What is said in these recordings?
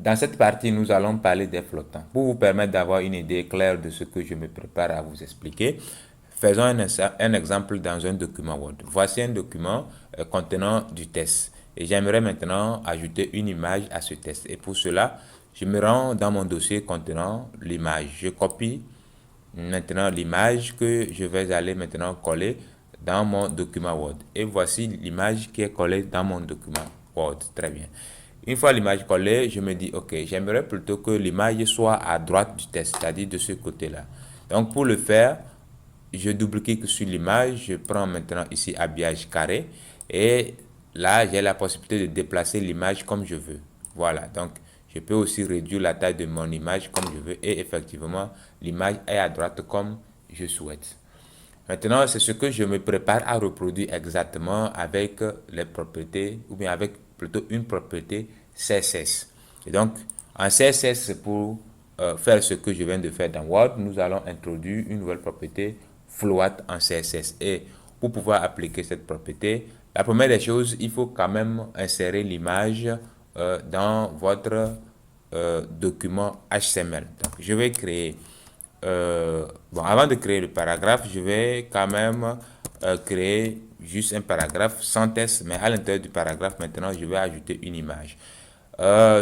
Dans cette partie, nous allons parler des flottants. Pour vous permettre d'avoir une idée claire de ce que je me prépare à vous expliquer, faisons un exemple dans un document Word. Voici un document contenant du test. Et j'aimerais maintenant ajouter une image à ce test. Et pour cela, je me rends dans mon dossier contenant l'image. Je copie maintenant l'image que je vais aller maintenant coller dans mon document Word. Et voici l'image qui est collée dans mon document Word. Très bien. Une fois l'image collée, je me dis, ok, j'aimerais plutôt que l'image soit à droite du test, c'est-à-dire de ce côté-là. Donc, pour le faire, je double-clique sur l'image, je prends maintenant ici habillage carré et là, j'ai la possibilité de déplacer l'image comme je veux. Voilà, donc je peux aussi réduire la taille de mon image comme je veux et effectivement, l'image est à droite comme je souhaite. Maintenant, c'est ce que je me prépare à reproduire exactement avec les propriétés, ou bien avec plutôt une propriété CSS. Et donc, en CSS, pour faire ce que je viens de faire dans Word, nous allons introduire une nouvelle propriété float en CSS. Et pour pouvoir appliquer cette propriété, la première des choses, il faut quand même insérer l'image dans votre document HTML. Donc, je vais créer bon, avant de créer le paragraphe, je vais quand même créer juste un paragraphe sans test, mais à l'intérieur du paragraphe, maintenant, je vais ajouter une image.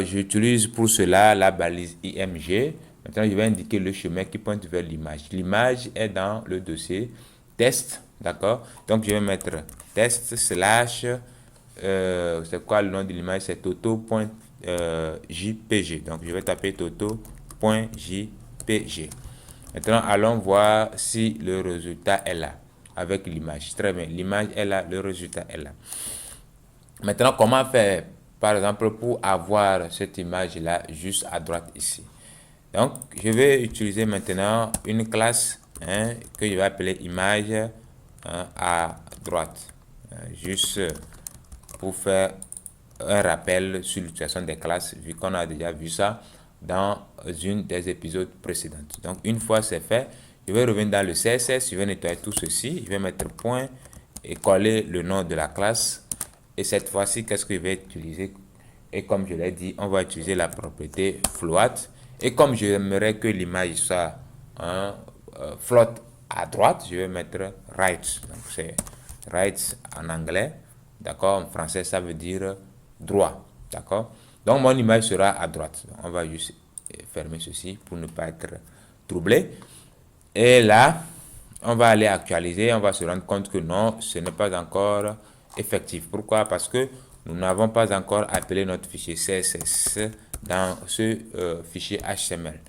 J'utilise pour cela la balise IMG. Maintenant, je vais indiquer le chemin qui pointe vers l'image. L'image est dans le dossier test, d'accord? Donc, je vais mettre test slash, c'est quoi le nom de l'image? C'est toto.jpg. Donc, je vais taper toto.jpg. Maintenant, allons voir si le résultat est là avec l'image. Très bien, l'image est là, le résultat est là. Maintenant, comment faire, par exemple, pour avoir cette image-là juste à droite ici? Donc, je vais utiliser maintenant une classe que je vais appeler image à droite. Juste pour faire un rappel sur l'utilisation des classes, vu qu'on a déjà vu ça dans une des épisodes précédents. Donc, une fois c'est fait, je vais revenir dans le CSS, je vais nettoyer tout ceci, je vais mettre point et coller le nom de la classe. Et cette fois-ci, qu'est-ce que je vais utiliser? Et comme je l'ai dit, on va utiliser la propriété float. Et comme j'aimerais que l'image soit flotte à droite, je vais mettre right. Donc, c'est right en anglais. D'accord? En français, ça veut dire droit. D'accord? Donc, mon image sera à droite. Donc, on va juste fermer ceci pour ne pas être troublé. Et là, on va aller actualiser. On va se rendre compte que non, ce n'est pas encore effectif. Pourquoi? Parce que nous n'avons pas encore appelé notre fichier CSS dans ce fichier HTML.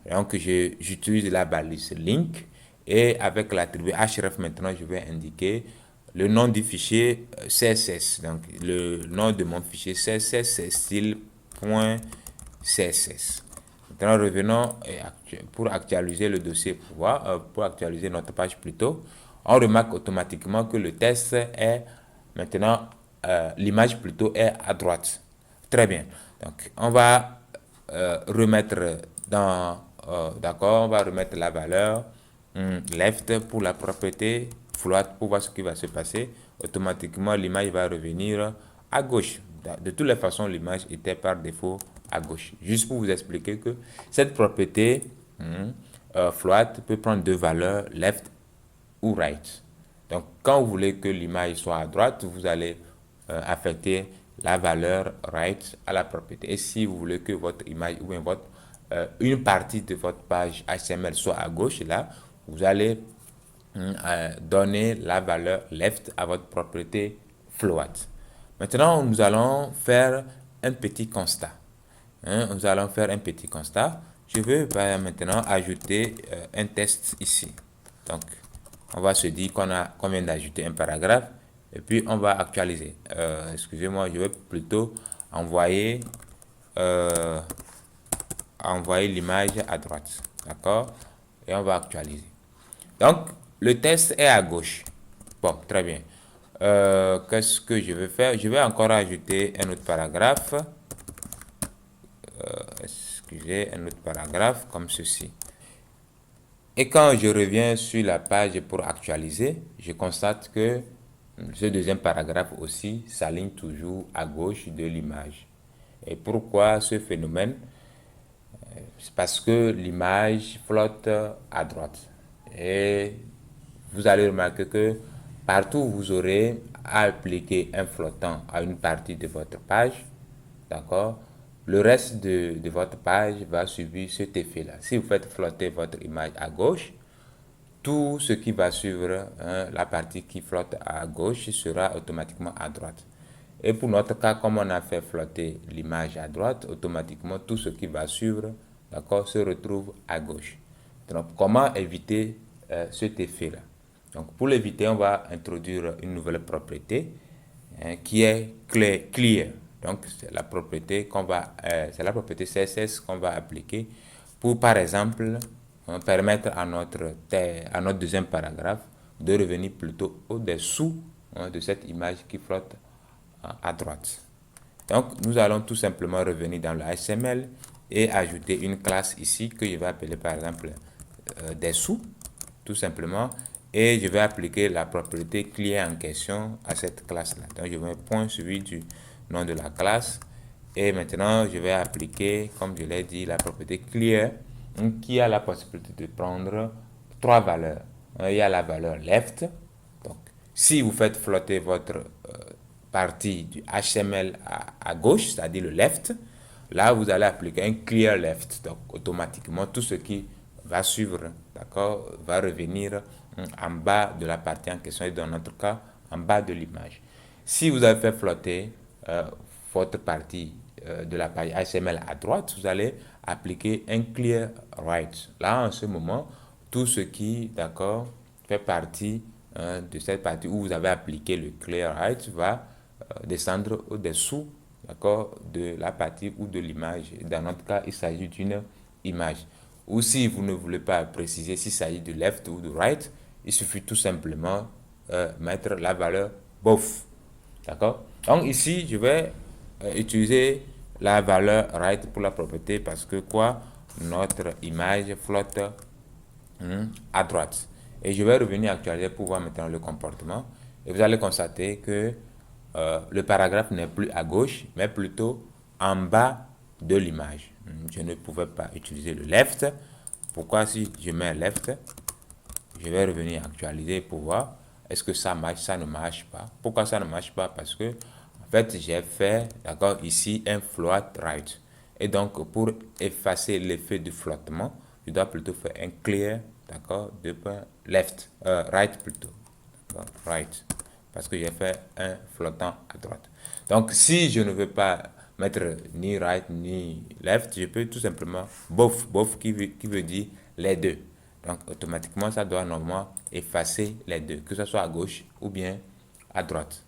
Donc, j'utilise la balise link et avec l'attribut href, maintenant, je vais indiquer le nom du fichier CSS. Donc, le nom de mon fichier CSS, c'est style.css. Maintenant, revenons pour actualiser le dossier, pour actualiser notre page plutôt. On remarque automatiquement que le test est maintenant, l'image plutôt est à droite. Très bien. Donc, on va remettre dans, d'accord, on va remettre la valeur left pour la propriété float pour voir ce qui va se passer. Automatiquement, l'image va revenir à gauche. De toutes les façons, l'image était par défaut à gauche. Juste pour vous expliquer que cette propriété float peut prendre deux valeurs, left ou right. Donc, quand vous voulez que l'image soit à droite, vous allez affecter la valeur right à la propriété. Et si vous voulez que votre image ou bien une partie de votre page HTML soit à gauche, là, vous allez donner la valeur left à votre propriété float. Maintenant, nous allons faire un petit constat. Nous allons faire un petit constat. Je veux maintenant ajouter un test ici. Donc, on va se dire qu'on vient d'ajouter un paragraphe et puis on va actualiser. Excusez-moi, je vais plutôt envoyer, euh, envoyer l'image à droite. D'accord? Et on va actualiser. Donc, le test est à gauche. Bon, très bien. Qu'est-ce que je vais faire? Je vais encore ajouter un autre paragraphe. Excusez, un autre paragraphe comme ceci. Et quand je reviens sur la page pour actualiser, je constate que ce deuxième paragraphe aussi s'aligne toujours à gauche de l'image. Et pourquoi ce phénomène? C'est parce que l'image flotte à droite. Et vous allez remarquer que partout où vous aurez à appliquer un flottant à une partie de votre page, d'accord, le reste de votre page va subir cet effet-là. Si vous faites flotter votre image à gauche, tout ce qui va suivre, hein, la partie qui flotte à gauche sera automatiquement à droite. Et pour notre cas, comme on a fait flotter l'image à droite, automatiquement tout ce qui va suivre, d'accord, se retrouve à gauche. Donc, comment éviter cet effet-là? Donc, pour l'éviter, on va introduire une nouvelle propriété, hein, qui est clear. Donc, c'est la propriété c'est la propriété CSS qu'on va appliquer pour, par exemple, permettre à notre deuxième paragraphe de revenir plutôt au-dessous, hein, de cette image qui flotte à droite. Donc, nous allons tout simplement revenir dans le HTML et ajouter une classe ici que je vais appeler par exemple dessous, tout simplement. Et je vais appliquer la propriété clear en question à cette classe-là. Donc, je mets point suivi du nom de la classe. Et maintenant, je vais appliquer, comme je l'ai dit, la propriété clear qui a la possibilité de prendre trois valeurs. Il y a la valeur left. Donc, si vous faites flotter votre partie du HTML à gauche, c'est-à-dire le left, là, vous allez appliquer un clear left. Donc, automatiquement, tout ce qui va suivre, d'accord, va revenir en bas de la partie en question et dans notre cas, en bas de l'image. Si vous avez fait flotter votre partie de la page HTML à droite, vous allez appliquer un clear right. Là, en ce moment, tout ce qui, d'accord, fait partie de cette partie où vous avez appliqué le clear right va descendre au-dessous, d'accord, de la partie ou de l'image. Dans notre cas, il s'agit d'une image. Ou si vous ne voulez pas préciser s'il s'agit de left ou de right, il suffit tout simplement mettre la valeur both. D'accord? Donc ici, je vais utiliser la valeur right pour la propriété parce que quoi? Notre image flotte à droite. Et je vais revenir actualiser pour voir maintenant le comportement. Et vous allez constater que le paragraphe n'est plus à gauche, mais plutôt en bas de l'image. Je ne pouvais pas utiliser le left. Pourquoi si je mets left, je vais revenir actualiser pour voir est-ce que ça marche, ça ne marche pas. Pourquoi ça ne marche pas? Parce que en fait, j'ai fait, d'accord, ici un float right. Et donc, pour effacer l'effet du flottement, je dois plutôt faire un clear, d'accord, de left, right plutôt, right, parce que j'ai fait un flottant à droite. Donc, si je ne veux pas mettre ni right ni left, je peux tout simplement both qui veut dire les deux. Donc, automatiquement, ça doit normalement effacer les deux, que ce soit à gauche ou bien à droite.